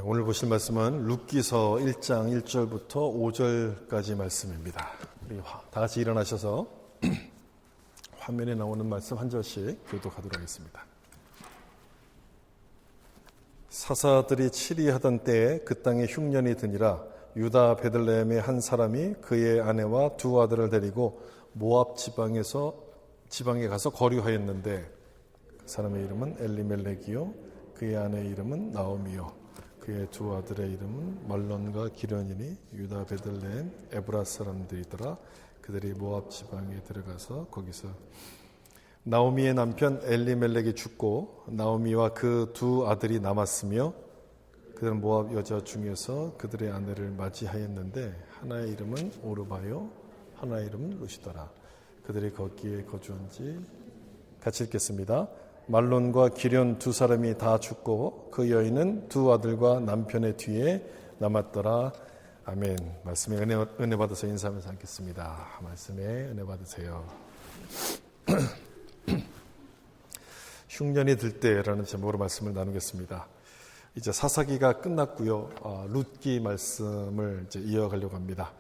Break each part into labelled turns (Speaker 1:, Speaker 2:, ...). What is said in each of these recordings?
Speaker 1: 오늘 보실 말씀은 룻기서 1장 1절부터 5절까지 말씀입니다. 우리 다 같이 일어나셔서 화면에 나오는 말씀 한 절씩 교독하도록 하겠습니다. 사사들이 치리하던 때에 그 땅에 흉년이 드니라. 유다 베들레헴의 한 사람이 그의 아내와 두 아들을 데리고 모압 지방에 가서 거류하였는데 그 사람의 이름은 엘리멜렉이요 그의 아내의 이름은 나오미요 그의 두 아들의 이름은 말론과 기련이니 유다 베들레헴 에브라 사람들이더라. 그들이 모압 지방에 들어가서 거기서 나오미의 남편 엘리멜렉이 죽고 나오미와 그 두 아들이 남았으며 그들은 모압 여자 중에서 그들의 아내를 맞이하였는데 하나의 이름은 오르바요 하나의 이름은 루시더라. 그들이 거기에 거주한 지 같이 읽겠습니다. 말론과 기련 두 사람이 다 죽고 그 여인은 두 아들과 남편의 뒤에 남았더라. 아멘. 말씀에 은혜 받아서 인사하면서 앉겠습니다. 말씀에 은혜 받으세요. 흉년이 들 때라는 제목으로 말씀을 나누겠습니다. 이제 사사기가 끝났고요. 룻기 말씀을 이제 이어가려고 합니다.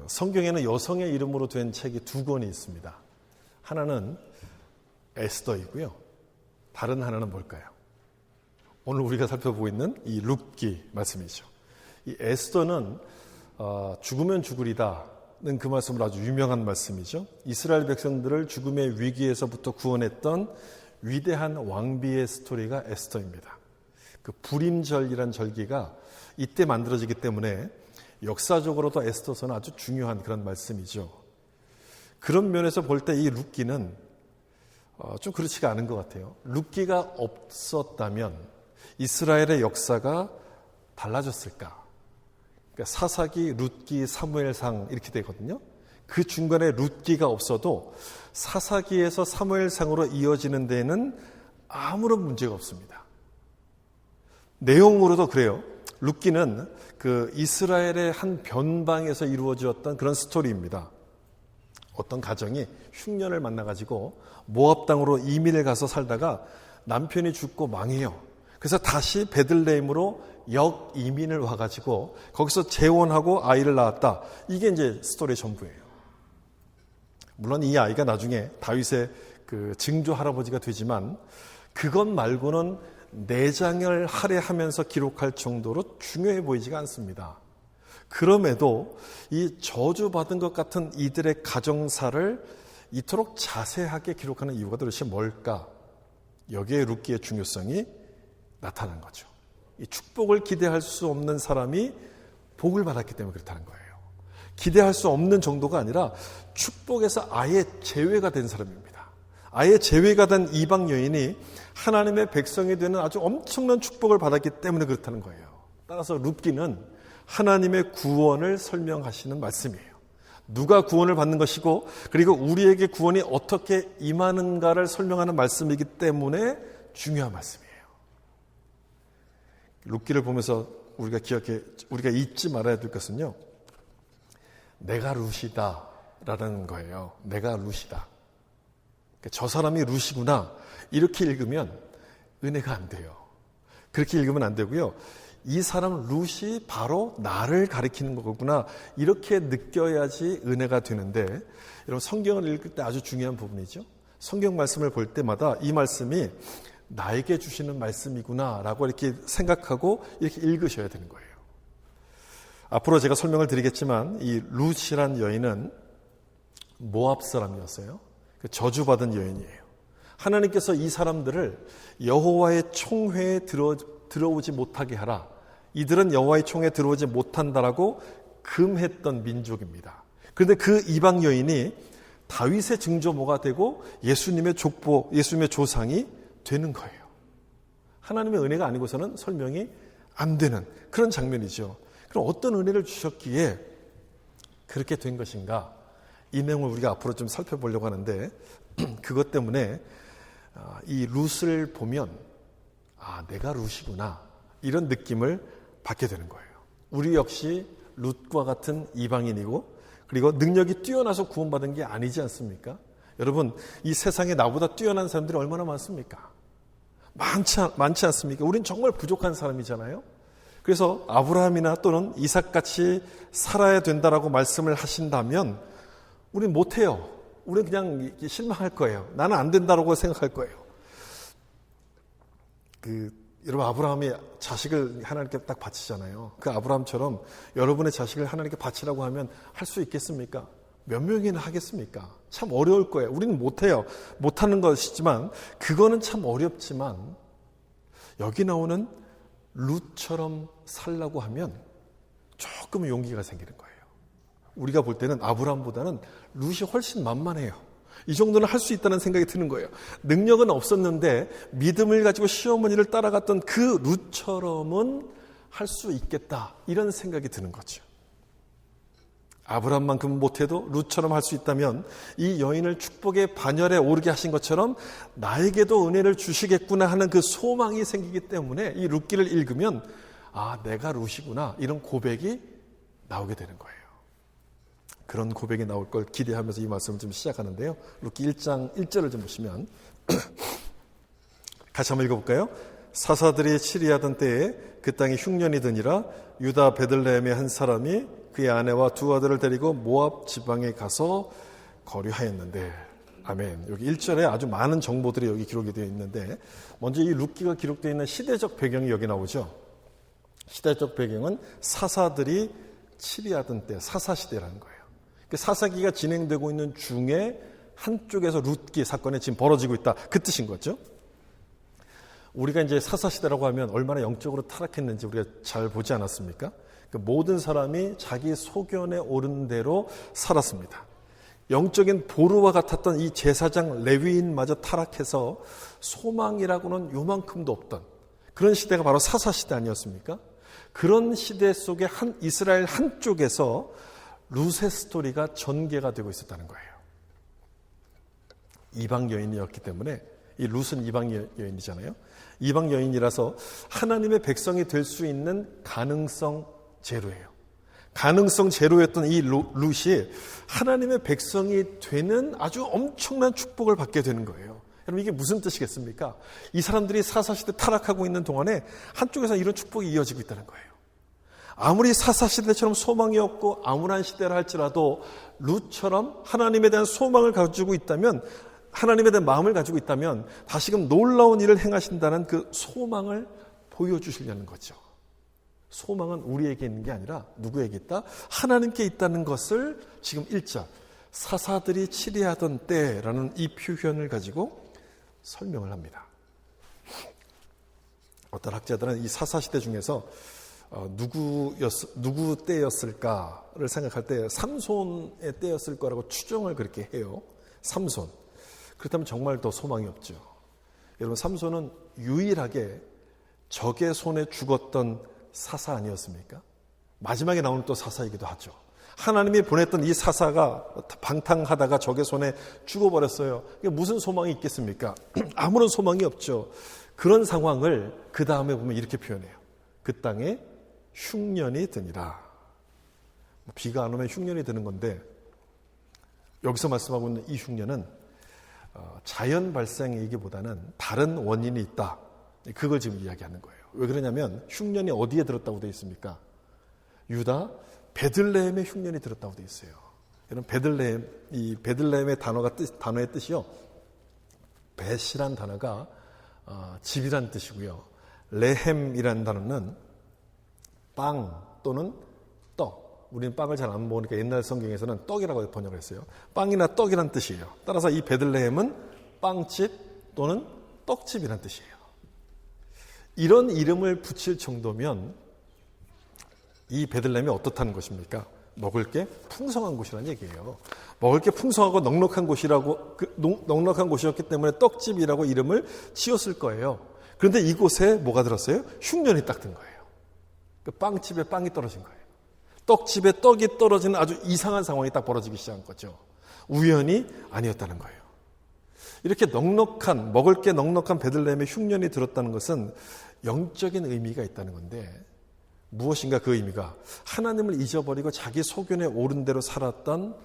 Speaker 1: 성경에는 여성의 이름으로 된 책이 두 권이 있습니다. 하나는 에스더이고요. 다른 하나는 뭘까요? 오늘 우리가 살펴보고 있는 이 룻기 말씀이죠. 이 에스더는 죽으면 죽으리다는 그 말씀으로 아주 유명한 말씀이죠. 이스라엘 백성들을 죽음의 위기에서부터 구원했던 위대한 왕비의 스토리가 에스더입니다. 그 불임절이란 절기가 이때 만들어지기 때문에 역사적으로도 에스더서는 아주 중요한 그런 말씀이죠. 그런 면에서 볼 때 이 룻기는 좀 그렇지가 않은 것 같아요. 룻기가 없었다면 이스라엘의 역사가 달라졌을까? 그러니까 사사기, 룻기, 사무엘상 이렇게 되거든요. 그 중간에 룻기가 없어도 사사기에서 사무엘상으로 이어지는 데에는 아무런 문제가 없습니다. 내용으로도 그래요. 룻기는 그 이스라엘의 한 변방에서 이루어졌던 그런 스토리입니다. 어떤 가정이 흉년을 만나가지고 모압 땅으로 이민을 가서 살다가 남편이 죽고 망해요. 그래서 다시 베들레헴으로 역이민을 와가지고 거기서 재혼하고 아이를 낳았다. 이게 이제 스토리의 전부예요. 물론 이 아이가 나중에 다윗의 그 증조 할아버지가 되지만 그것 말고는 내장을 할애하면서 기록할 정도로 중요해 보이지가 않습니다. 그럼에도 이 저주받은 것 같은 이들의 가정사를 이토록 자세하게 기록하는 이유가 도대체 뭘까? 여기에 룻기의 중요성이 나타난 거죠. 이 축복을 기대할 수 없는 사람이 복을 받았기 때문에 그렇다는 거예요. 기대할 수 없는 정도가 아니라 축복에서 아예 제외가 된 사람입니다. 아예 제외가 된 이방 여인이 하나님의 백성이 되는 아주 엄청난 축복을 받았기 때문에 그렇다는 거예요. 따라서 룻기는 하나님의 구원을 설명하시는 말씀이에요. 누가 구원을 받는 것이고 그리고 우리에게 구원이 어떻게 임하는가를 설명하는 말씀이기 때문에 중요한 말씀이에요. 룻기를 보면서 우리가 잊지 말아야 될 것은요. 내가 룻이다 라는 거예요. 내가 룻이다. 저 사람이 룻이구나. 이렇게 읽으면 은혜가 안 돼요. 그렇게 읽으면 안 되고요. 이 사람 룻이 바로 나를 가리키는 거구나. 이렇게 느껴야지 은혜가 되는데 여러분 성경을 읽을 때 아주 중요한 부분이죠. 성경 말씀을 볼 때마다 이 말씀이 나에게 주시는 말씀이구나 라고 이렇게 생각하고 이렇게 읽으셔야 되는 거예요. 앞으로 제가 설명을 드리겠지만 이 룻이란 여인은 모압 사람이었어요. 저주받은 여인이에요. 하나님께서 이 사람들을 여호와의 총회에 들어오지 못하게 하라. 이들은 여호와의 총회에 들어오지 못한다라고 금했던 민족입니다. 그런데 그 이방 여인이 다윗의 증조모가 되고 예수님의 족보, 예수님의 조상이 되는 거예요. 하나님의 은혜가 아니고서는 설명이 안 되는 그런 장면이죠. 그럼 어떤 은혜를 주셨기에 그렇게 된 것인가? 이 내용을 우리가 앞으로 좀 살펴보려고 하는데 그것 때문에 이 룻을 보면 내가 룻이구나 이런 느낌을 받게 되는 거예요. 우리 역시 룻과 같은 이방인이고 그리고 능력이 뛰어나서 구원받은 게 아니지 않습니까? 여러분 이 세상에 나보다 뛰어난 사람들이 얼마나 많습니까? 많지 않습니까? 우린 정말 부족한 사람이잖아요. 그래서 아브라함이나 또는 이삭같이 살아야 된다라고 말씀을 하신다면 우린 못해요. 우린 그냥 실망할 거예요. 나는 안 된다라고 생각할 거예요. 여러분, 아브라함이 자식을 하나님께 딱 바치잖아요. 그 아브라함처럼 여러분의 자식을 하나님께 바치라고 하면 할 수 있겠습니까? 몇 명이나 하겠습니까? 참 어려울 거예요. 우리는 못해요. 못하는 것이지만 그거는 참 어렵지만 여기 나오는 룻처럼 살라고 하면 조금 용기가 생기는 거예요. 우리가 볼 때는 아브라함보다는 룻이 훨씬 만만해요. 이 정도는 할 수 있다는 생각이 드는 거예요. 능력은 없었는데 믿음을 가지고 시어머니를 따라갔던 그 룻처럼은 할 수 있겠다, 이런 생각이 드는 거죠. 아브라함만큼 못해도 룻처럼 할 수 있다면 이 여인을 축복의 반열에 오르게 하신 것처럼 나에게도 은혜를 주시겠구나 하는 그 소망이 생기기 때문에 이 룻기를 읽으면 내가 룻이구나, 이런 고백이 나오게 되는 거예요. 그런 고백이 나올 걸 기대하면서 이 말씀을 좀 시작하는데요. 룻기 1장 1절을 좀 보시면 같이 한번 읽어볼까요? 사사들이 치리하던 때에 그 땅이 흉년이 드니라 유다 베들레헴의 한 사람이 그의 아내와 두 아들을 데리고 모압 지방에 가서 거류하였는데, 아멘. 여기 1절에 아주 많은 정보들이 여기 기록이 되어 있는데, 먼저 이 룻기가 기록되어 있는 시대적 배경이 여기 나오죠. 시대적 배경은 사사들이 치리하던 때, 사사시대라는 거예요. 그 사사기가 진행되고 있는 중에 한쪽에서 룻기 사건이 지금 벌어지고 있다, 그 뜻인 거죠. 우리가 이제 사사시대라고 하면 얼마나 영적으로 타락했는지 우리가 잘 보지 않았습니까? 그 모든 사람이 자기 소견에 오른 대로 살았습니다. 영적인 보루와 같았던 이 제사장 레위인마저 타락해서 소망이라고는 요만큼도 없던 그런 시대가 바로 사사시대 아니었습니까? 그런 시대 속에 이스라엘 한쪽에서 룻의 스토리가 전개가 되고 있었다는 거예요. 이방 여인이었기 때문에, 이 룻은 이방 여인이잖아요. 이방 여인이라서 하나님의 백성이 될 수 있는 가능성 제로예요. 가능성 제로였던 이 룻이 하나님의 백성이 되는 아주 엄청난 축복을 받게 되는 거예요. 여러분, 이게 무슨 뜻이겠습니까? 이 사람들이 사사시대 타락하고 있는 동안에 한쪽에서 이런 축복이 이어지고 있다는 거예요. 아무리 사사시대처럼 소망이 없고 암울한 시대라 할지라도 룻처럼 하나님에 대한 소망을 가지고 있다면, 하나님에 대한 마음을 가지고 있다면 다시금 놀라운 일을 행하신다는 그 소망을 보여주시려는 거죠. 소망은 우리에게 있는 게 아니라 누구에게 있다? 하나님께 있다는 것을 지금 1절 사사들이 치리하던 때라는 이 표현을 가지고 설명을 합니다. 어떤 학자들은 이 사사시대 중에서 누구 때였을까를 생각할 때 삼손의 때였을 거라고 추정을 그렇게 해요. 삼손. 그렇다면 정말 더 소망이 없죠. 여러분, 삼손은 유일하게 적의 손에 죽었던 사사 아니었습니까? 마지막에 나오는 또 사사이기도 하죠. 하나님이 보냈던 이 사사가 방탕하다가 적의 손에 죽어버렸어요. 무슨 소망이 있겠습니까? 아무런 소망이 없죠. 그런 상황을 그 다음에 보면 이렇게 표현해요. 그 땅에 흉년이 드니라. 비가 안 오면 흉년이 드는 건데, 여기서 말씀하고 있는 이 흉년은 자연 발생이기보다는 다른 원인이 있다. 그걸 지금 이야기하는 거예요. 왜 그러냐면 흉년이 어디에 들었다고 되어 있습니까? 유다 베들레헴에 흉년이 들었다고 되어 있어요. 여러분, 베들레헴, 이 베들레헴의 단어의 뜻이요. 벳이란 단어가 집이란 뜻이고요. 레헴이라는 단어는 빵 또는 떡. 우리는 빵을 잘 안 먹으니까 옛날 성경에서는 떡이라고 번역을 했어요. 빵이나 떡이란 뜻이에요. 따라서 이 베들레헴은 빵집 또는 떡집이란 뜻이에요. 이런 이름을 붙일 정도면 이 베들레헴이 어떻다는 것입니까? 먹을 게 풍성한 곳이라는 얘기예요. 먹을 게 풍성하고 넉넉한 곳이었기 때문에 떡집이라고 이름을 지었을 거예요. 그런데 이곳에 뭐가 들었어요? 흉년이 딱 든 거예요. 그 빵집에 빵이 떨어진 거예요. 떡집에 떡이 떨어지는 아주 이상한 상황이 딱 벌어지기 시작한 거죠. 우연이 아니었다는 거예요. 이렇게 먹을 게 넉넉한 베들레헴에 흉년이 들었다는 것은 영적인 의미가 있다는 건데, 무엇인가 그 의미가 하나님을 잊어버리고 자기 소견에 오른 대로 살았던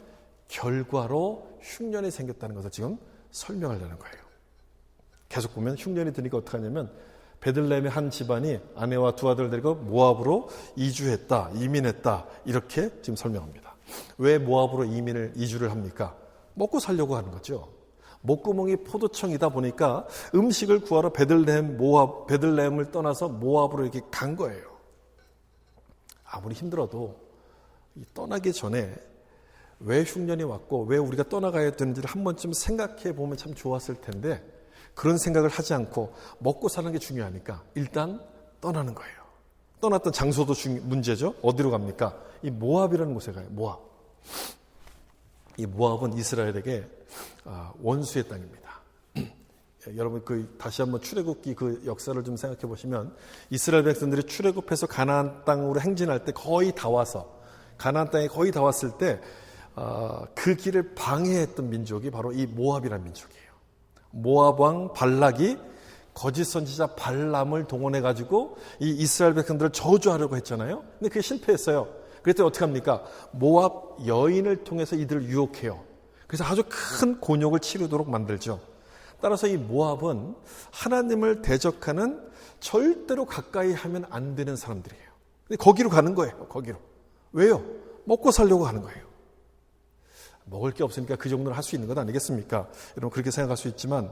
Speaker 1: 결과로 흉년이 생겼다는 것을 지금 설명하려는 거예요. 계속 보면 흉년이 드니까 어떻게 하냐면 베들레헴의 한 집안이 아내와 두 아들 데리고 모압으로 이민했다. 이렇게 지금 설명합니다. 왜 모압으로 이주를 합니까? 먹고 살려고 하는 거죠. 목구멍이 포도청이다 보니까 음식을 구하러 베들레헴을 떠나서 모압으로 이렇게 간 거예요. 아무리 힘들어도 떠나기 전에 왜 흉년이 왔고 왜 우리가 떠나가야 되는지를 한 번쯤 생각해 보면 참 좋았을 텐데 그런 생각을 하지 않고 먹고 사는 게 중요하니까 일단 떠나는 거예요. 떠났던 장소도 문제죠. 어디로 갑니까? 이 모압이라는 곳에 가요. 모압. 이 모압은 이스라엘에게 원수의 땅입니다. 여러분 다시 한번 출애굽기 그 역사를 좀 생각해 보시면 이스라엘 백성들이 출애굽해서 가나안 땅으로 행진할 때 거의 다 와서 가나안 땅에 거의 다 왔을 때 그 길을 방해했던 민족이 바로 이 모압이라는 민족이에요. 모압 왕 발락이 거짓 선지자 발람을 동원해 가지고 이 이스라엘 백성들을 저주하려고 했잖아요. 근데 그게 실패했어요. 그랬더니 어떻게 합니까? 모압 여인을 통해서 이들을 유혹해요. 그래서 아주 큰 곤욕을 치르도록 만들죠. 따라서 이 모압은 하나님을 대적하는 절대로 가까이 하면 안 되는 사람들이에요. 근데 거기로 가는 거예요. 거기로. 왜요? 먹고 살려고 하는 거예요. 먹을 게 없으니까 그 정도는 할 수 있는 것 아니겠습니까? 여러분 그렇게 생각할 수 있지만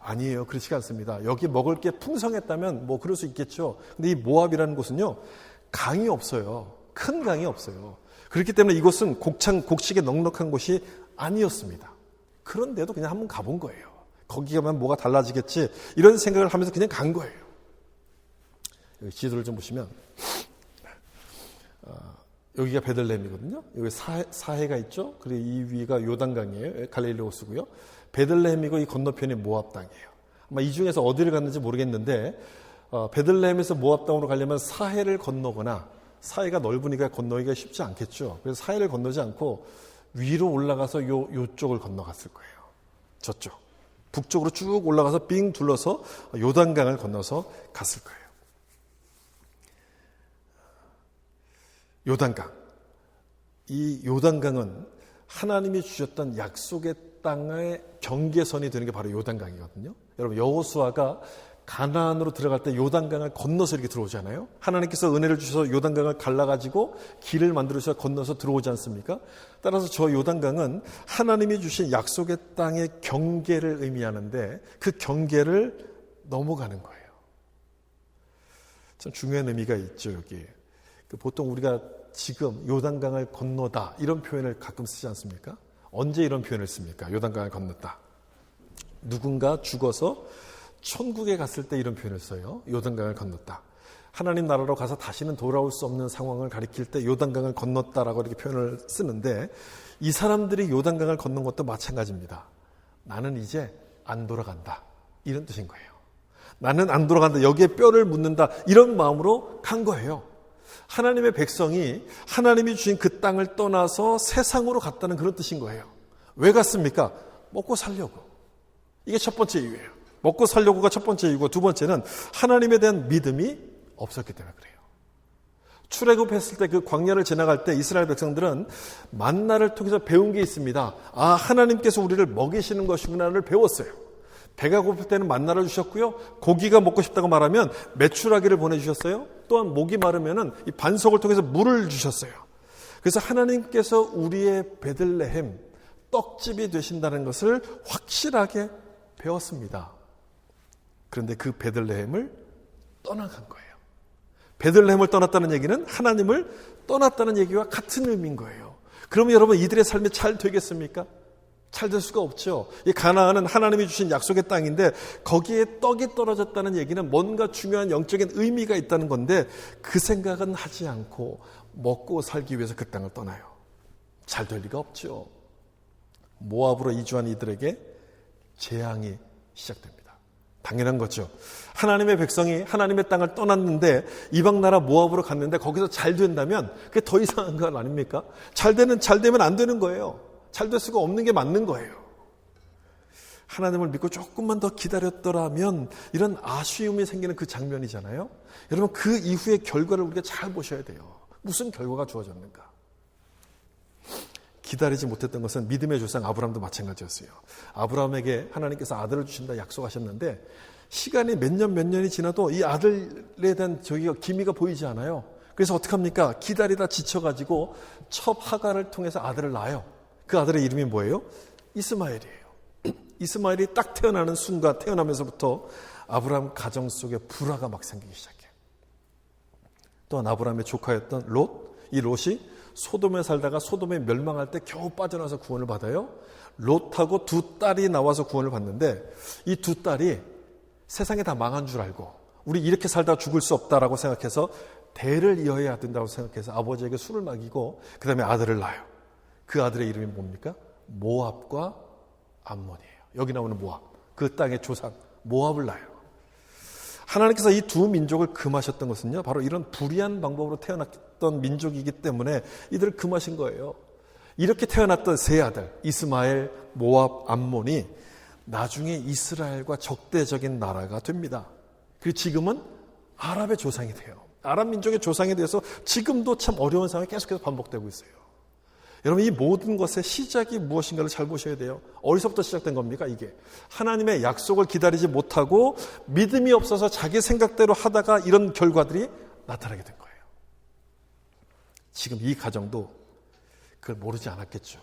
Speaker 1: 아니에요. 그렇지 않습니다. 여기 먹을 게 풍성했다면 뭐 그럴 수 있겠죠. 근데 이 모압이라는 곳은요. 강이 없어요. 큰 강이 없어요. 그렇기 때문에 이곳은 곡식에 넉넉한 곳이 아니었습니다. 그런데도 그냥 한번 가본 거예요. 거기 가면 뭐가 달라지겠지 이런 생각을 하면서 그냥 간 거예요. 여기 지도를 좀 보시면 여기가 베들레헴이거든요. 여기 사해가 있죠. 그리고 이 위가 요단강이에요. 갈릴리 호수고요. 베들레헴이고 이 건너편이 모압 땅이에요. 아마 이 중에서 어디를 갔는지 모르겠는데 베들레헴에서 모압 땅으로 가려면 사해를 건너거나 사해가 넓으니까 건너기가 쉽지 않겠죠. 그래서 사해를 건너지 않고 위로 올라가서 요쪽을 건너갔을 거예요. 저쪽. 북쪽으로 쭉 올라가서 빙 둘러서 요단강을 건너서 갔을 거예요. 요단강. 이 요단강은 하나님이 주셨던 약속의 땅의 경계선이 되는 게 바로 요단강이거든요. 여러분 여호수아가 가나안으로 들어갈 때 요단강을 건너서 이렇게 들어오잖아요. 하나님께서 은혜를 주셔서 요단강을 갈라가지고 길을 만들어서 건너서 들어오지 않습니까? 따라서 저 요단강은 하나님이 주신 약속의 땅의 경계를 의미하는데 그 경계를 넘어가는 거예요. 참 중요한 의미가 있죠. 여기 보통 우리가 지금 요단강을 건너다 이런 표현을 가끔 쓰지 않습니까? 언제 이런 표현을 씁니까? 요단강을 건넜다. 누군가 죽어서 천국에 갔을 때 이런 표현을 써요. 요단강을 건넜다. 하나님 나라로 가서 다시는 돌아올 수 없는 상황을 가리킬 때 요단강을 건넜다라고 이렇게 표현을 쓰는데 이 사람들이 요단강을 건넌 것도 마찬가지입니다. 나는 이제 안 돌아간다. 이런 뜻인 거예요. 나는 안 돌아간다. 여기에 뼈를 묻는다. 이런 마음으로 간 거예요. 하나님의 백성이 하나님이 주신 그 땅을 떠나서 세상으로 갔다는 그런 뜻인 거예요. 왜 갔습니까? 먹고 살려고. 이게 첫 번째 이유예요. 먹고 살려고가 첫 번째 이유고 두 번째는 하나님에 대한 믿음이 없었기 때문에 그래요. 출애굽했을 때 그 광야를 지나갈 때 이스라엘 백성들은 만나를 통해서 배운 게 있습니다. 아, 하나님께서 우리를 먹이시는 것이구나를 배웠어요. 배가 고플 때는 만나를 주셨고요. 고기가 먹고 싶다고 말하면 메추라기를 보내주셨어요. 또한 목이 마르면은 이 반석을 통해서 물을 주셨어요. 그래서 하나님께서 우리의 베들레헴 떡집이 되신다는 것을 확실하게 배웠습니다. 그런데 그 베들레헴을 떠나간 거예요. 베들레헴을 떠났다는 얘기는 하나님을 떠났다는 얘기와 같은 의미인 거예요. 그러면 여러분 이들의 삶이 잘 되겠습니까? 잘 될 수가 없죠. 이 가나안은 하나님이 주신 약속의 땅인데 거기에 떡이 떨어졌다는 얘기는 뭔가 중요한 영적인 의미가 있다는 건데 그 생각은 하지 않고 먹고 살기 위해서 그 땅을 떠나요. 잘 될 리가 없죠. 모압으로 이주한 이들에게 재앙이 시작됩니다. 당연한 거죠. 하나님의 백성이 하나님의 땅을 떠났는데 이방 나라 모압으로 갔는데 거기서 잘 된다면 그게 더 이상한 건 아닙니까? 잘 되면 안 되는 거예요. 잘 될 수가 없는 게 맞는 거예요. 하나님을 믿고 조금만 더 기다렸더라면 이런 아쉬움이 생기는 그 장면이잖아요. 여러분 그 이후의 결과를 우리가 잘 보셔야 돼요. 무슨 결과가 주어졌는가? 기다리지 못했던 것은 믿음의 조상 아브라함도 마찬가지였어요. 아브라함에게 하나님께서 아들을 주신다 약속하셨는데 시간이 몇 년이 지나도 이 아들에 대한 기미가 보이지 않아요. 그래서 어떡합니까? 기다리다 지쳐가지고 첩 하갈을 통해서 아들을 낳아요. 그 아들의 이름이 뭐예요? 이스마엘이에요. 이스마엘이 딱 태어나는 순간, 태어나면서부터 아브라함 가정 속에 불화가 막 생기기 시작해요. 또한 아브라함의 조카였던 롯, 이 롯이 소돔에 살다가 소돔에 멸망할 때 겨우 빠져나와서 구원을 받아요. 롯하고 두 딸이 나와서 구원을 받는데 이 두 딸이 세상에 다 망한 줄 알고 우리 이렇게 살다 죽을 수 없다라고 생각해서 대를 이어야 된다고 생각해서 아버지에게 술을 먹이고 그 다음에 아들을 낳아요. 그 아들의 이름이 뭡니까? 모압과 암몬이에요. 여기 나오는 모압, 그 땅의 조상 모압을 낳아요. 하나님께서 이 두 민족을 금하셨던 것은요, 바로 이런 불의한 방법으로 태어났던 민족이기 때문에 이들을 금하신 거예요. 이렇게 태어났던 세 아들 이스마엘, 모압, 암몬이 나중에 이스라엘과 적대적인 나라가 됩니다. 그리고 지금은 아랍의 조상이 돼요. 아랍 민족의 조상에 대해서 지금도 참 어려운 상황이 계속해서 반복되고 있어요. 여러분, 이 모든 것의 시작이 무엇인가를 잘 보셔야 돼요. 어디서부터 시작된 겁니까? 이게 하나님의 약속을 기다리지 못하고 믿음이 없어서 자기 생각대로 하다가 이런 결과들이 나타나게 된 거예요. 지금 이 가정도 그걸 모르지 않았겠죠.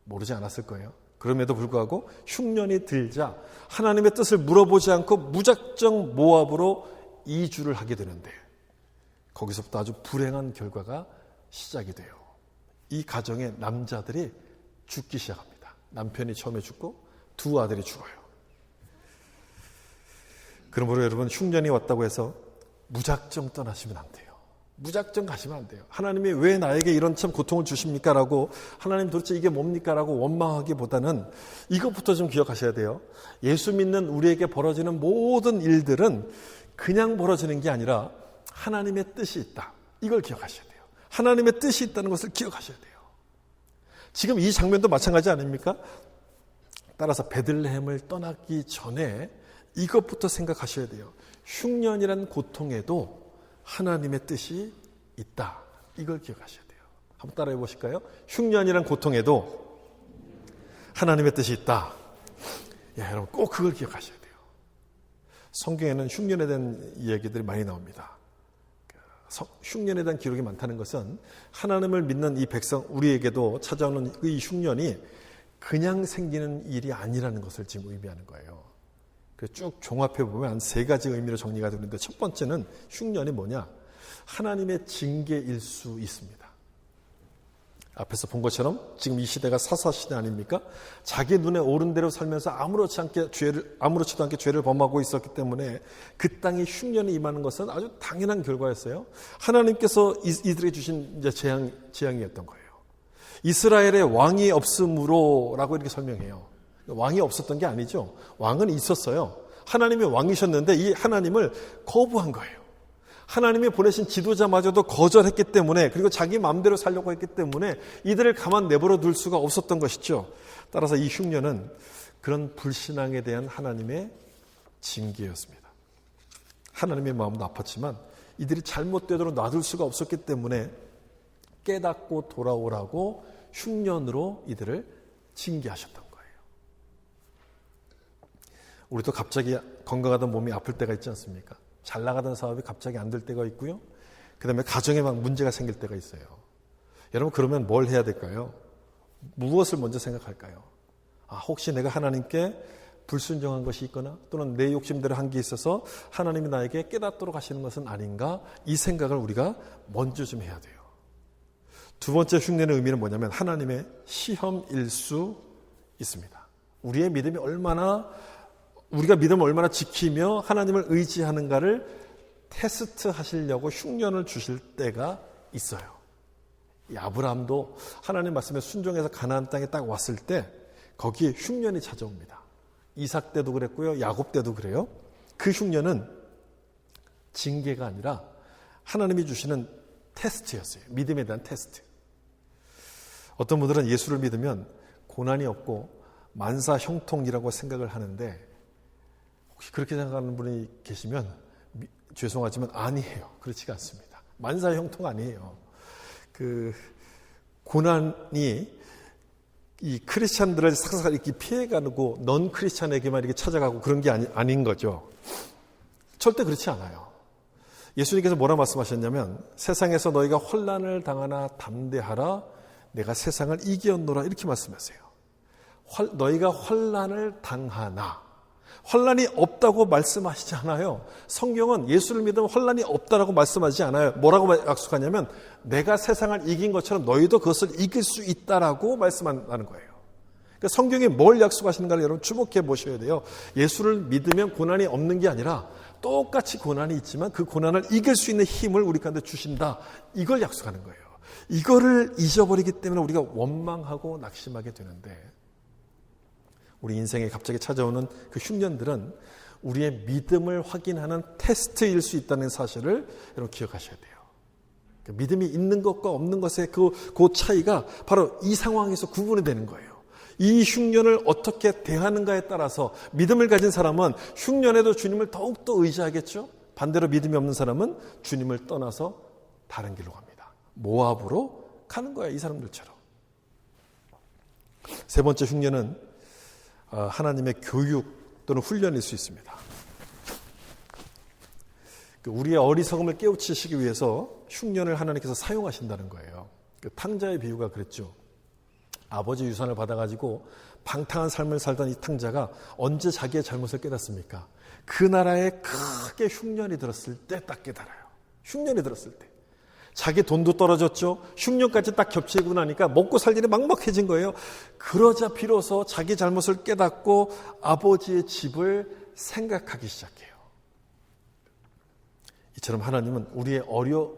Speaker 1: 모르지 않았을 거예요. 그럼에도 불구하고 흉년이 들자 하나님의 뜻을 물어보지 않고 무작정 모압으로 이주를 하게 되는데 거기서부터 아주 불행한 결과가 시작이 돼요. 이 가정의 남자들이 죽기 시작합니다. 남편이 처음에 죽고 두 아들이 죽어요. 그러므로 여러분, 흉년이 왔다고 해서 무작정 떠나시면 안 돼요. 무작정 가시면 안 돼요. 하나님이 왜 나에게 이런 참 고통을 주십니까? 라고 하나님 도대체 이게 뭡니까? 라고 원망하기보다는 이것부터 좀 기억하셔야 돼요. 예수 믿는 우리에게 벌어지는 모든 일들은 그냥 벌어지는 게 아니라 하나님의 뜻이 있다. 이걸 기억하셔야 돼요. 하나님의 뜻이 있다는 것을 기억하셔야 돼요. 지금 이 장면도 마찬가지 아닙니까? 따라서 베들레헴을 떠나기 전에 이것부터 생각하셔야 돼요. 흉년이라는 고통에도 하나님의 뜻이 있다. 이걸 기억하셔야 돼요. 한번 따라해 보실까요? 흉년이라는 고통에도 하나님의 뜻이 있다. 야, 여러분 꼭 그걸 기억하셔야 돼요. 성경에는 흉년에 대한 이야기들이 많이 나옵니다. 흉년에 대한 기록이 많다는 것은 하나님을 믿는 이 백성, 우리에게도 찾아오는 이 흉년이 그냥 생기는 일이 아니라는 것을 지금 의미하는 거예요. 쭉 종합해 보면 한 세 가지 의미로 정리가 되는데 첫 번째는 흉년이 뭐냐? 하나님의 징계일 수 있습니다. 앞에서 본 것처럼 지금 이 시대가 사사시대 아닙니까? 자기 눈에 오른 대로 살면서 아무렇지도 않게 죄를 범하고 있었기 때문에 그 땅에 흉년이 임하는 것은 아주 당연한 결과였어요. 하나님께서 이들에게 주신 이제 재앙이었던 거예요. 이스라엘의 왕이 없음으로 라고 이렇게 설명해요. 왕이 없었던 게 아니죠. 왕은 있었어요. 하나님이 왕이셨는데 이 하나님을 거부한 거예요. 하나님이 보내신 지도자마저도 거절했기 때문에, 그리고 자기 마음대로 살려고 했기 때문에 이들을 가만 내버려 둘 수가 없었던 것이죠. 따라서 이 흉년은 그런 불신앙에 대한 하나님의 징계였습니다. 하나님의 마음도 아팠지만 이들이 잘못되도록 놔둘 수가 없었기 때문에 깨닫고 돌아오라고 흉년으로 이들을 징계하셨던 거예요. 우리도 갑자기 건강하던 몸이 아플 때가 있지 않습니까? 잘 나가던 사업이 갑자기 안 될 때가 있고요. 그 다음에 가정에 막 문제가 생길 때가 있어요. 여러분, 그러면 뭘 해야 될까요? 무엇을 먼저 생각할까요? 혹시 내가 하나님께 불순종한 것이 있거나 또는 내 욕심대로 한 게 있어서 하나님이 나에게 깨닫도록 하시는 것은 아닌가? 이 생각을 우리가 먼저 좀 해야 돼요. 두 번째 흉년의 의미는 뭐냐면 하나님의 시험일 수 있습니다. 우리의 믿음이 우리가 믿음을 얼마나 지키며 하나님을 의지하는가를 테스트 하시려고 흉년을 주실 때가 있어요. 이 아브라함도 하나님 말씀에 순종해서 가나안 땅에 딱 왔을 때 거기에 흉년이 찾아옵니다. 이삭 때도 그랬고요. 야곱 때도 그래요. 그 흉년은 징계가 아니라 하나님이 주시는 테스트였어요. 믿음에 대한 테스트. 어떤 분들은 예수를 믿으면 고난이 없고 만사 형통이라고 생각을 하는데 혹시 그렇게 생각하는 분이 계시면 죄송하지만 아니에요. 그렇지가 않습니다. 만사 형통 아니에요. 고난이 이 크리스찬들을 싹싹 이렇게 피해가고 넌 크리스찬에게만 이렇게 찾아가고 그런 게 아닌 거죠. 절대 그렇지 않아요. 예수님께서 뭐라 말씀하셨냐면 세상에서 너희가 혼란을 당하나 담대하라 내가 세상을 이기었노라 이렇게 말씀하세요. 너희가 혼란을 당하나 혼란이 없다고 말씀하시지 않아요. 성경은 예수를 믿으면 혼란이 없다라고 말씀하지 않아요. 뭐라고 약속하냐면 내가 세상을 이긴 것처럼 너희도 그것을 이길 수 있다라고 말씀하는 거예요. 그러니까 성경이 뭘 약속하시는가를 여러분 주목해 보셔야 돼요. 예수를 믿으면 고난이 없는 게 아니라 똑같이 고난이 있지만 그 고난을 이길 수 있는 힘을 우리 가운데 주신다. 이걸 약속하는 거예요. 이거를 잊어버리기 때문에 우리가 원망하고 낙심하게 되는데 우리 인생에 갑자기 찾아오는 그 흉년들은 우리의 믿음을 확인하는 테스트일 수 있다는 사실을 여러분 기억하셔야 돼요. 그러니까 믿음이 있는 것과 없는 것의 그 차이가 바로 이 상황에서 구분이 되는 거예요. 이 흉년을 어떻게 대하는가에 따라서 믿음을 가진 사람은 흉년에도 주님을 더욱더 의지하겠죠. 반대로 믿음이 없는 사람은 주님을 떠나서 다른 길로 갑니다. 모압으로 가는 거예요. 이 사람들처럼. 세 번째 흉년은 하나님의 교육 또는 훈련일 수 있습니다. 우리의 어리석음을 깨우치시기 위해서 흉년을 하나님께서 사용하신다는 거예요. 탕자의 비유가 그랬죠. 아버지 유산을 받아가지고 방탕한 삶을 살던 이 탕자가 언제 자기의 잘못을 깨닫습니까? 그 나라에 크게 흉년이 들었을 때 딱 깨달아요. 흉년이 들었을 때. 자기 돈도 떨어졌죠. 흉년까지 딱 겹치고 나니까 먹고 살 일이 막막해진 거예요. 그러자 비로소 자기 잘못을 깨닫고 아버지의 집을 생각하기 시작해요. 이처럼 하나님은 우리의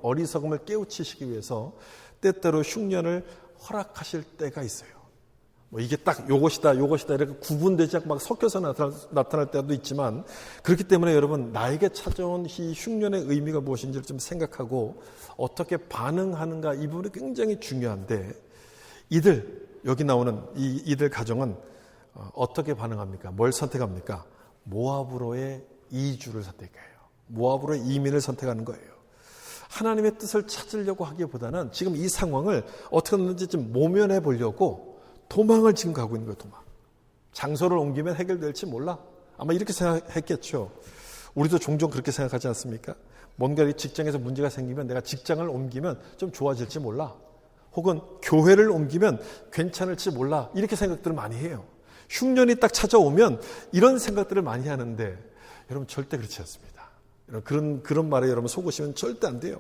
Speaker 1: 어리석음을 깨우치시기 위해서 때때로 흉년을 허락하실 때가 있어요. 이게 딱 요것이다 이렇게 구분되지 않고 막 섞여서 나타날 때도 있지만 그렇기 때문에 여러분 나에게 찾아온 이 흉년의 의미가 무엇인지를 좀 생각하고 어떻게 반응하는가 이 부분이 굉장히 중요한데 여기 나오는 이들 가정은 어떻게 반응합니까? 뭘 선택합니까? 모압으로의 이주를 선택해요. 모압으로의 이민을 선택하는 거예요. 하나님의 뜻을 찾으려고 하기보다는 지금 이 상황을 어떻게 하는지 좀 모면해 보려고 도망을 지금 가고 있는 거예요. 도망. 장소를 옮기면 해결될지 몰라. 아마 이렇게 생각했겠죠. 우리도 종종 그렇게 생각하지 않습니까? 뭔가 이 직장에서 문제가 생기면 내가 직장을 옮기면 좀 좋아질지 몰라. 혹은 교회를 옮기면 괜찮을지 몰라. 이렇게 생각들을 많이 해요. 흉년이 딱 찾아오면 이런 생각들을 많이 하는데 여러분 절대 그렇지 않습니다. 그런 말에 여러분 속으시면 절대 안 돼요.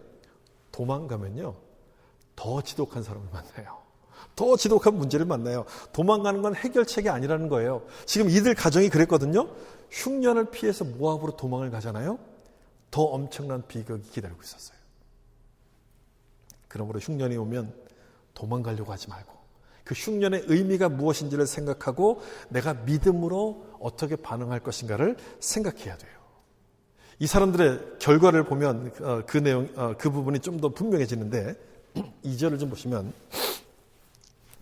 Speaker 1: 도망가면요. 더 지독한 사람을 만나요. 더 지독한 문제를 만나요. 도망가는 건 해결책이 아니라는 거예요. 지금 이들 가정이 그랬거든요. 흉년을 피해서 모압으로 도망을 가잖아요. 더 엄청난 비극이 기다리고 있었어요. 그러므로 흉년이 오면 도망가려고 하지 말고 그 흉년의 의미가 무엇인지를 생각하고 내가 믿음으로 어떻게 반응할 것인가를 생각해야 돼요. 이 사람들의 결과를 보면 그 부분이 좀 더 분명해지는데 2절을 좀 보시면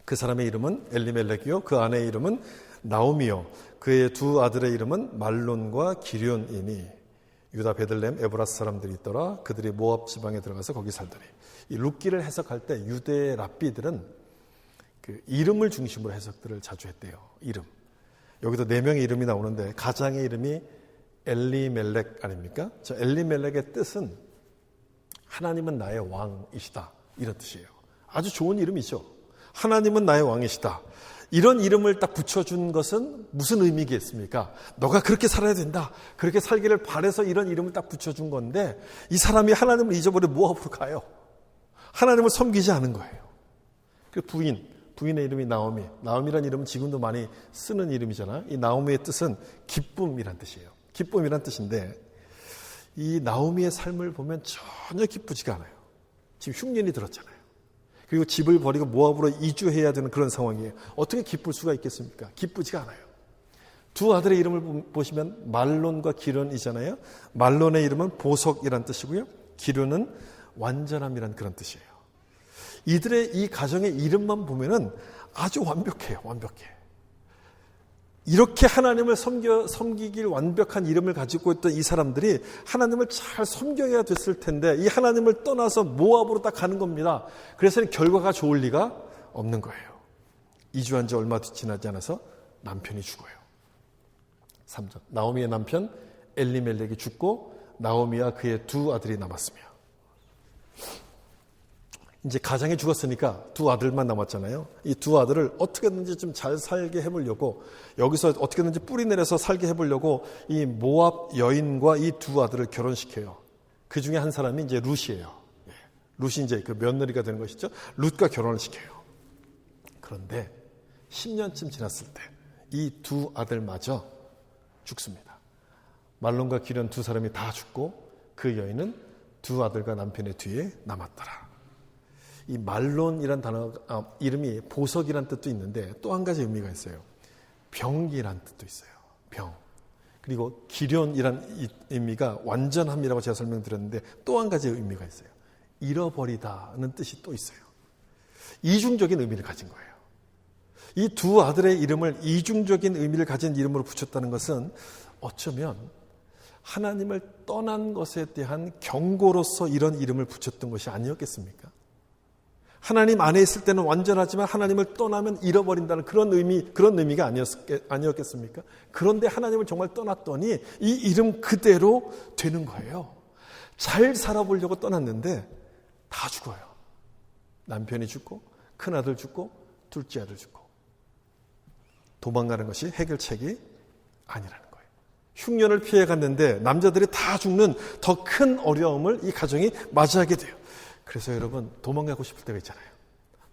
Speaker 1: 그 사람의 이름은 엘리멜렉이요 그 아내의 이름은 나오미요 그의 두 아들의 이름은 말론과 기련이니 유다 베들레헴 에브라스 사람들이 있더라 그들이 모압 지방에 들어가서 거기 살더니 이 룻기를 해석할 때 유대 랍비들은 그 이름을 중심으로 해석들을 자주 했대요. 이름. 여기도 4명의 이름이 나오는데 가장의 이름이 엘리멜렉 아닙니까? 저 엘리멜렉의 뜻은 하나님은 나의 왕이시다 이런 뜻이에요. 아주 좋은 이름이죠. 하나님은 나의 왕이시다. 이런 이름을 딱 붙여준 것은 무슨 의미겠습니까? 너가 그렇게 살아야 된다. 그렇게 살기를 바라서 이런 이름을 딱 붙여준 건데 이 사람이 하나님을 잊어버려 모압으로 가요. 하나님을 섬기지 않은 거예요. 그 부인의 이름이 나오미. 나오미라는 이름은 지금도 많이 쓰는 이름이잖아요. 이 나오미의 뜻은 기쁨이란 뜻이에요. 기쁨이란 뜻인데 이 나오미의 삶을 보면 전혀 기쁘지가 않아요. 지금 흉년이 들었잖아요. 그리고 집을 버리고 모압으로 이주해야 되는 그런 상황이에요. 어떻게 기쁠 수가 있겠습니까? 기쁘지가 않아요. 두 아들의 이름을 보시면 말론과 기련이잖아요. 말론의 이름은 보석이란 뜻이고요. 기련은 완전함이란 그런 뜻이에요. 이들의 이 가정의 이름만 보면은 아주 완벽해요. 완벽해. 이렇게 하나님을 섬기길 완벽한 이름을 가지고 있던 이 사람들이 하나님을 잘 섬겨야 됐을 텐데 이 하나님을 떠나서 모압으로 딱 가는 겁니다. 그래서 결과가 좋을 리가 없는 거예요. 이주한 지 얼마 지나지 않아서 남편이 죽어요. 3절. 나오미의 남편 엘리멜렉이 죽고 나오미와 그의 두 아들이 남았으며. 이제 가장이 죽었으니까 두 아들만 남았잖아요. 이 두 아들을 어떻게든지 좀 잘 살게 해보려고, 여기서 어떻게든지 뿌리 내려서 살게 해보려고 이 모압 여인과 이 두 아들을 결혼시켜요. 그 중에 한 사람이 이제 룻이에요. 룻이 이제 그 며느리가 되는 것이죠. 룻과 결혼을 시켜요. 그런데 10년쯤 지났을 때 이 두 아들마저 죽습니다. 말론과 기련 두 사람이 다 죽고 그 여인은 두 아들과 남편의 뒤에 남았더라. 이 말론이란 단어, 이름이 보석이란 뜻도 있는데 또 한 가지 의미가 있어요. 병이란 뜻도 있어요. 병. 그리고 기련이란 의미가 완전함이라고 제가 설명드렸는데 또 한 가지 의미가 있어요. 잃어버리다는 뜻이 또 있어요. 이중적인 의미를 가진 거예요. 이 두 아들의 이름을 이중적인 의미를 가진 이름으로 붙였다는 것은 어쩌면 하나님을 떠난 것에 대한 경고로서 이런 이름을 붙였던 것이 아니었겠습니까? 하나님 안에 있을 때는 완전하지만 하나님을 떠나면 잃어버린다는 그런 의미가 아니었겠습니까? 그런데 하나님을 정말 떠났더니 이 이름 그대로 되는 거예요. 잘 살아보려고 떠났는데 다 죽어요. 남편이 죽고 큰아들 죽고 둘째 아들 죽고. 도망가는 것이 해결책이 아니라는 거예요. 흉년을 피해 갔는데 남자들이 다 죽는 더 큰 어려움을 이 가정이 맞이하게 돼요. 그래서 여러분 도망가고 싶을 때가 있잖아요.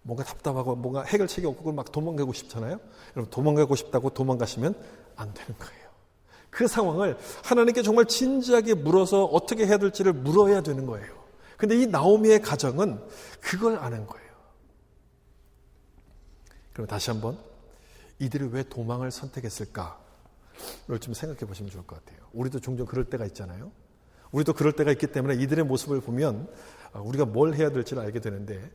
Speaker 1: 뭔가 답답하고 뭔가 해결책이 없고 막 도망가고 싶잖아요. 여러분 도망가고 싶다고 도망가시면 안 되는 거예요. 그 상황을 하나님께 정말 진지하게 물어서 어떻게 해야 될지를 물어야 되는 거예요. 근데 이 나오미의 가정은 그걸 아는 거예요. 그럼 다시 한번 이들이 왜 도망을 선택했을까를 좀 생각해 보시면 좋을 것 같아요. 우리도 종종 그럴 때가 있잖아요. 우리도 그럴 때가 있기 때문에 이들의 모습을 보면 우리가 뭘 해야 될지를 알게 되는데,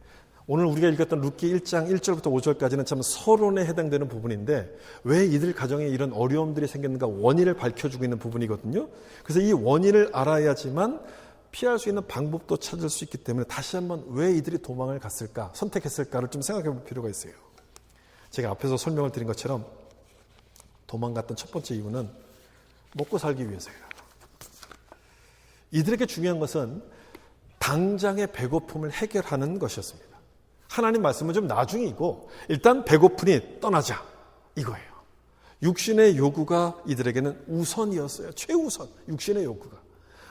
Speaker 1: 오늘 우리가 읽었던 룻기 1장 1절부터 5절까지는 참 서론에 해당되는 부분인데 왜 이들 가정에 이런 어려움들이 생겼는가 원인을 밝혀주고 있는 부분이거든요. 그래서 이 원인을 알아야지만 피할 수 있는 방법도 찾을 수 있기 때문에 다시 한번 왜 이들이 도망을 갔을까, 선택했을까를 좀 생각해 볼 필요가 있어요. 제가 앞에서 설명을 드린 것처럼 도망갔던 첫 번째 이유는 먹고 살기 위해서예요. 이들에게 중요한 것은 당장의 배고픔을 해결하는 것이었습니다. 하나님 말씀은 좀 나중이고 일단 배고프니 떠나자 이거예요. 육신의 요구가 이들에게는 우선이었어요. 최우선, 육신의 요구가.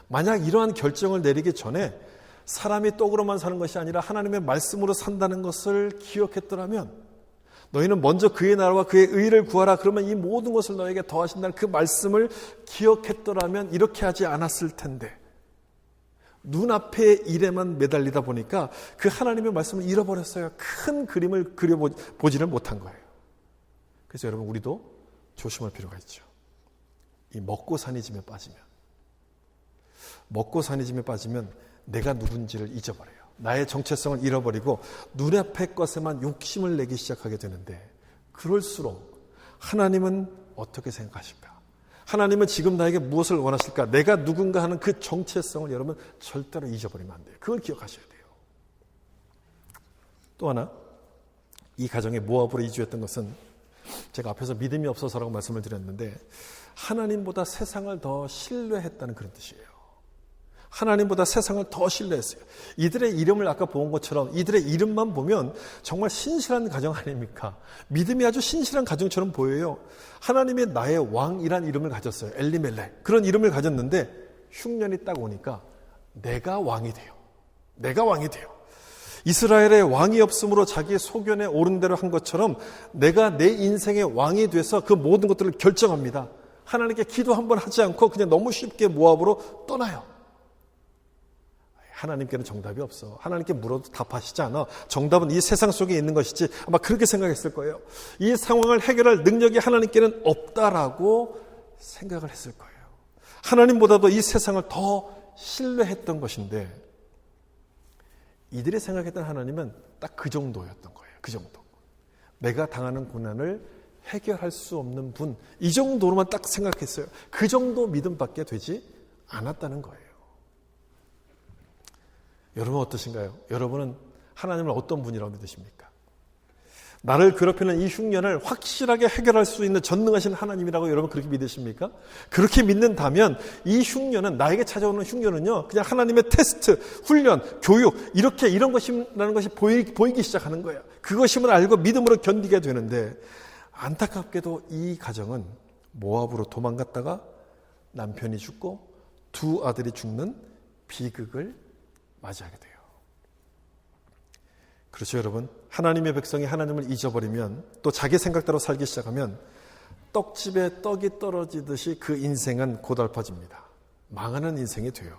Speaker 1: 만약 이러한 결정을 내리기 전에 사람이 떡으로만 사는 것이 아니라 하나님의 말씀으로 산다는 것을 기억했더라면, 너희는 먼저 그의 나라와 그의 의를 구하라, 그러면 이 모든 것을 너에게 더하신다는 그 말씀을 기억했더라면 이렇게 하지 않았을 텐데, 눈앞의 일에만 매달리다 보니까 그 하나님의 말씀을 잃어버렸어요. 큰 그림을 그려보지를 못한 거예요. 그래서 여러분 우리도 조심할 필요가 있죠. 이 먹고 사니즘에 빠지면 내가 누군지를 잊어버려요. 나의 정체성을 잃어버리고 눈앞의 것에만 욕심을 내기 시작하게 되는데, 그럴수록 하나님은 어떻게 생각하실까? 하나님은 지금 나에게 무엇을 원하실까? 내가 누군가 하는 그 정체성을 여러분 절대로 잊어버리면 안 돼요. 그걸 기억하셔야 돼요. 또 하나, 이 가정에 모압으로 이주했던 것은 제가 앞에서 믿음이 없어서라고 말씀을 드렸는데 하나님보다 세상을 더 신뢰했다는 그런 뜻이에요. 하나님보다 세상을 더 신뢰했어요. 이들의 이름을 아까 본 것처럼 이들의 이름만 보면 정말 신실한 가정 아닙니까? 믿음이 아주 신실한 가정처럼 보여요. 하나님이 나의 왕이란 이름을 가졌어요. 엘리멜렉. 그런 이름을 가졌는데 흉년이 딱 오니까 내가 왕이 돼요. 이스라엘의 왕이 없으므로 자기의 소견에 옳은 대로 한 것처럼 내가 내 인생의 왕이 돼서 그 모든 것들을 결정합니다. 하나님께 기도 한번 하지 않고 그냥 너무 쉽게 모압으로 떠나요. 하나님께는 정답이 없어. 하나님께 물어도 답하시지 않아. 정답은 이 세상 속에 있는 것이지. 아마 그렇게 생각했을 거예요. 이 상황을 해결할 능력이 하나님께는 없다라고 생각을 했을 거예요. 하나님보다도 이 세상을 더 신뢰했던 것인데 이들이 생각했던 하나님은 딱 그 정도였던 거예요. 그 정도. 내가 당하는 고난을 해결할 수 없는 분, 이 정도로만 딱 생각했어요. 그 정도 믿음밖에 되지 않았다는 거예요. 여러분 어떠신가요? 여러분은 하나님을 어떤 분이라고 믿으십니까? 나를 괴롭히는 이 흉년을 확실하게 해결할 수 있는 전능하신 하나님이라고 여러분 그렇게 믿으십니까? 그렇게 믿는다면 이 흉년은, 나에게 찾아오는 흉년은요, 그냥 하나님의 테스트, 훈련, 교육, 이런 것이라는 것이 보이기 시작하는 거예요. 그것임을 알고 믿음으로 견디게 되는데, 안타깝게도 이 가정은 모압으로 도망갔다가 남편이 죽고 두 아들이 죽는 비극을 맞이하게 돼요. 그렇죠, 여러분. 하나님의 백성이 하나님을 잊어버리면, 또 자기 생각대로 살기 시작하면 떡집에 떡이 떨어지듯이 그 인생은 고달파집니다. 망하는 인생이 돼요.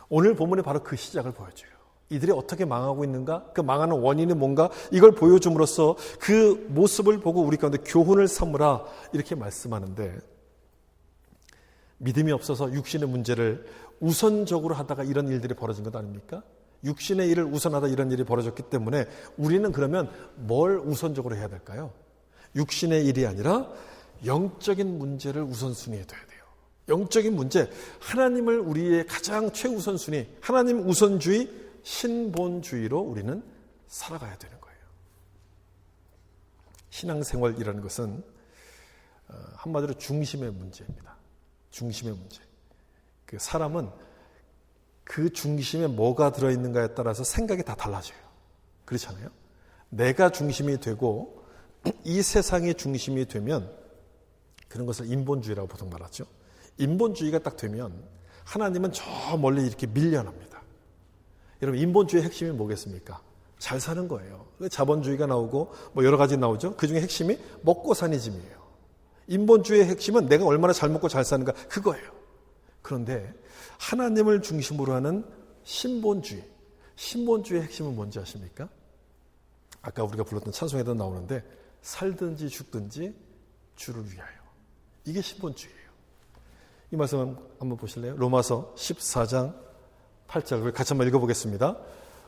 Speaker 1: 오늘 본문이 바로 그 시작을 보여줘요. 이들이 어떻게 망하고 있는가? 그 망하는 원인이 뭔가? 이걸 보여줌으로써 그 모습을 보고 우리 가운데 교훈을 삼으라, 이렇게 말씀하는데, 믿음이 없어서 육신의 문제를 우선적으로 하다가 이런 일들이 벌어진 것 아닙니까? 육신의 일을 우선하다 이런 일이 벌어졌기 때문에 우리는 그러면 뭘 우선적으로 해야 될까요? 육신의 일이 아니라 영적인 문제를 우선순위에 둬야 돼요. 영적인 문제, 하나님을 우리의 가장 최우선순위, 하나님 우선주의, 신본주의로 우리는 살아가야 되는 거예요. 신앙생활이라는 것은 한마디로 중심의 문제입니다. 중심의 문제. 그 사람은 그 중심에 뭐가 들어있는가에 따라서 생각이 다 달라져요. 그렇잖아요. 내가 중심이 되고 이 세상이 중심이 되면, 그런 것을 인본주의라고 보통 말하죠. 인본주의가 딱 되면 하나님은 저 멀리 이렇게 밀려납니다. 여러분, 인본주의의 핵심이 뭐겠습니까? 잘 사는 거예요. 자본주의가 나오고 뭐 여러 가지 나오죠. 그 중에 핵심이 먹고 사는 짐이에요. 인본주의의 핵심은 내가 얼마나 잘 먹고 잘 사는가, 그거예요. 그런데 하나님을 중심으로 하는 신본주의, 신본주의의 핵심은 뭔지 아십니까? 아까 우리가 불렀던 찬송에도 나오는데, 살든지 죽든지 주를 위하여. 이게 신본주의예요. 이 말씀 한번 보실래요? 로마서 14장 8절 같이 한번 읽어보겠습니다.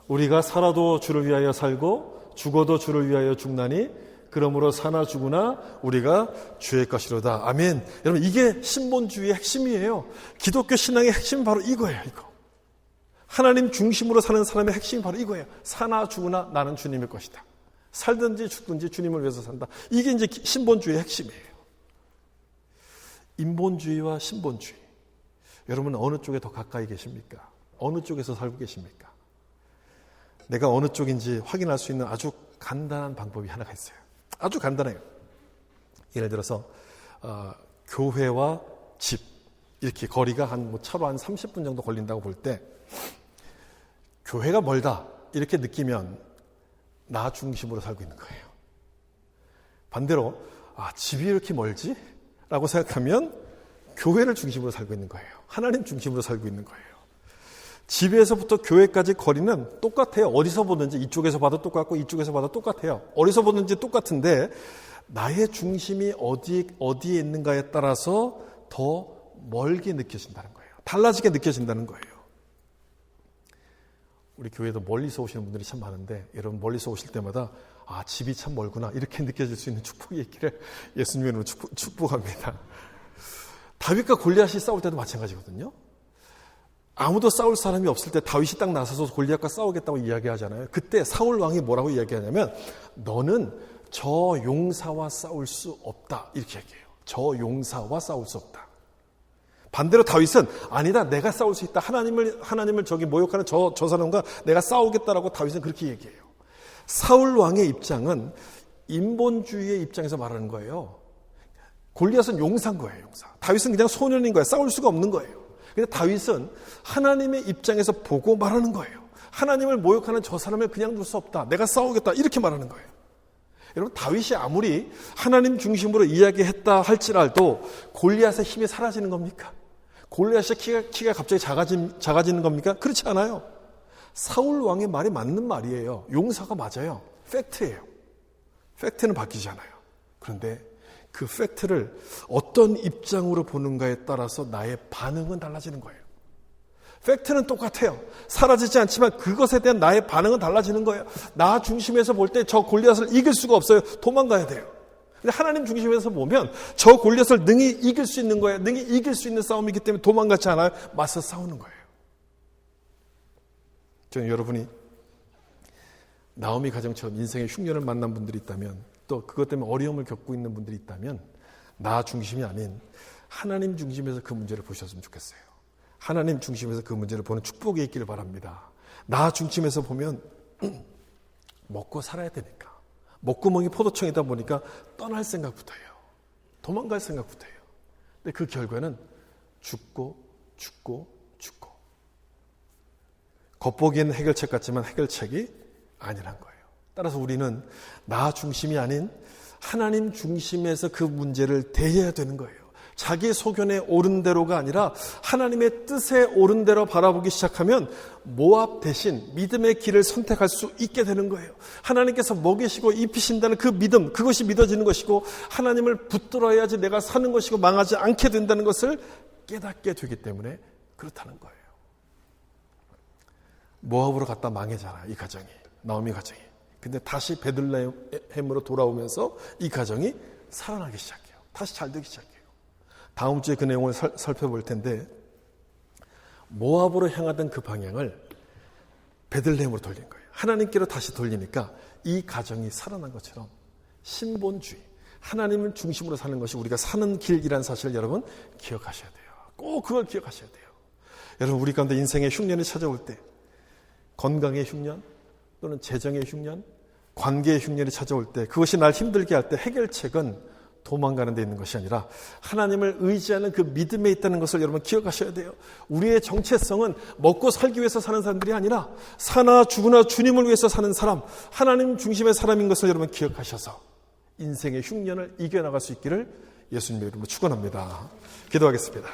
Speaker 1: 우리가 살아도 주를 위하여 살고 죽어도 주를 위하여 죽나니 그러므로 사나 죽으나 우리가 주의 것이로다. 아멘. 여러분, 이게 신본주의의 핵심이에요. 기독교 신앙의 핵심이 바로 이거예요. 이거. 하나님 중심으로 사는 사람의 핵심이 바로 이거예요. 사나 죽으나 나는 주님의 것이다. 살든지 죽든지 주님을 위해서 산다. 이게 이제 신본주의의 핵심이에요. 인본주의와 신본주의. 여러분은 어느 쪽에 더 가까이 계십니까? 어느 쪽에서 살고 계십니까? 내가 어느 쪽인지 확인할 수 있는 아주 간단한 방법이 하나가 있어요. 아주 간단해요. 예를 들어서 교회와 집, 이렇게 거리가 차로 한 30분 정도 걸린다고 볼 때, 교회가 멀다 이렇게 느끼면 나 중심으로 살고 있는 거예요. 반대로 집이 이렇게 멀지? 라고 생각하면 교회를 중심으로 살고 있는 거예요. 하나님 중심으로 살고 있는 거예요. 집에서부터 교회까지 거리는 똑같아요. 어디서 보든지 이쪽에서 봐도 똑같고 이쪽에서 봐도 똑같아요. 어디서 보든지 똑같은데 나의 중심이 어디에 있는가에 따라서 더 멀게 느껴진다는 거예요. 달라지게 느껴진다는 거예요. 우리 교회도 멀리서 오시는 분들이 참 많은데, 여러분 멀리서 오실 때마다 집이 참 멀구나 이렇게 느껴질 수 있는 축복이 있기를 예수님의 이름으로 축복합니다. 다윗과 골리앗이 싸울 때도 마찬가지거든요. 아무도 싸울 사람이 없을 때 다윗이 딱 나서서 골리앗과 싸우겠다고 이야기하잖아요. 그때 사울 왕이 뭐라고 이야기하냐면, 너는 저 용사와 싸울 수 없다 이렇게 얘기해요. 저 용사와 싸울 수 없다. 반대로 다윗은 아니다, 내가 싸울 수 있다. 하나님을 저기 모욕하는 저 사람과 내가 싸우겠다라고 다윗은 그렇게 얘기해요. 사울 왕의 입장은 인본주의의 입장에서 말하는 거예요. 골리앗은 용사인 거예요, 용사. 다윗은 그냥 소년인 거예요. 싸울 수가 없는 거예요. 근데 다윗은 하나님의 입장에서 보고 말하는 거예요. 하나님을 모욕하는 저 사람을 그냥 둘 수 없다. 내가 싸우겠다. 이렇게 말하는 거예요. 여러분, 다윗이 아무리 하나님 중심으로 이야기했다 할지라도 골리앗의 힘이 사라지는 겁니까? 골리앗의 키가 갑자기 작아지는 겁니까? 그렇지 않아요. 사울 왕의 말이 맞는 말이에요. 용사가 맞아요. 팩트예요. 팩트는 바뀌지 않아요. 그런데 그 팩트를 어떤 입장으로 보는가에 따라서 나의 반응은 달라지는 거예요. 팩트는 똑같아요. 사라지지 않지만 그것에 대한 나의 반응은 달라지는 거예요. 나 중심에서 볼 때 저 골리앗을 이길 수가 없어요. 도망가야 돼요. 근데 하나님 중심에서 보면 저 골리앗을 능히 이길 수 있는 거예요. 능히 이길 수 있는 싸움이기 때문에 도망가지 않아요. 맞서 싸우는 거예요. 저는 여러분이 나오미 가정처럼 인생의 흉년을 만난 분들이 있다면, 또 그것 때문에 어려움을 겪고 있는 분들이 있다면 나 중심이 아닌 하나님 중심에서 그 문제를 보셨으면 좋겠어요. 하나님 중심에서 그 문제를 보는 축복이 있기를 바랍니다. 나 중심에서 보면 먹고 살아야 되니까, 목구멍이 포도청이다 보니까 떠날 생각부터 해요. 도망갈 생각부터 해요. 근데 그 결과는 죽고 겉보기에는 해결책 같지만 해결책이 아니란 거예요. 따라서 우리는 나 중심이 아닌 하나님 중심에서 그 문제를 대해야 되는 거예요. 자기 소견에 옳은 대로가 아니라 하나님의 뜻에 옳은 대로 바라보기 시작하면 모압 대신 믿음의 길을 선택할 수 있게 되는 거예요. 하나님께서 먹이시고 입히신다는 그 믿음, 그것이 믿어지는 것이고 하나님을 붙들어야지 내가 사는 것이고 망하지 않게 된다는 것을 깨닫게 되기 때문에 그렇다는 거예요. 모압으로 갔다 망해잖아, 이 가정이. 나오미 가정이. 근데 다시 베들레헴으로 돌아오면서 이 가정이 살아나기 시작해요. 다시 잘 되기 시작해요. 다음 주에 그 내용을 살펴볼 텐데, 모압으로 향하던 그 방향을 베들레헴으로 돌린 거예요. 하나님께로 다시 돌리니까 이 가정이 살아난 것처럼 신본주의, 하나님을 중심으로 사는 것이 우리가 사는 길이라는 사실을 여러분 기억하셔야 돼요. 꼭 그걸 기억하셔야 돼요. 여러분, 우리 가운데 인생의 흉년이 찾아올 때, 건강의 흉년 또는 재정의 흉년, 관계의 흉년이 찾아올 때, 그것이 날 힘들게 할 때 해결책은 도망가는 데 있는 것이 아니라 하나님을 의지하는 그 믿음에 있다는 것을 여러분 기억하셔야 돼요. 우리의 정체성은 먹고 살기 위해서 사는 사람들이 아니라 사나 죽으나 주님을 위해서 사는 사람, 하나님 중심의 사람인 것을 여러분 기억하셔서 인생의 흉년을 이겨나갈 수 있기를 예수님의 이름으로 축원합니다. 기도하겠습니다.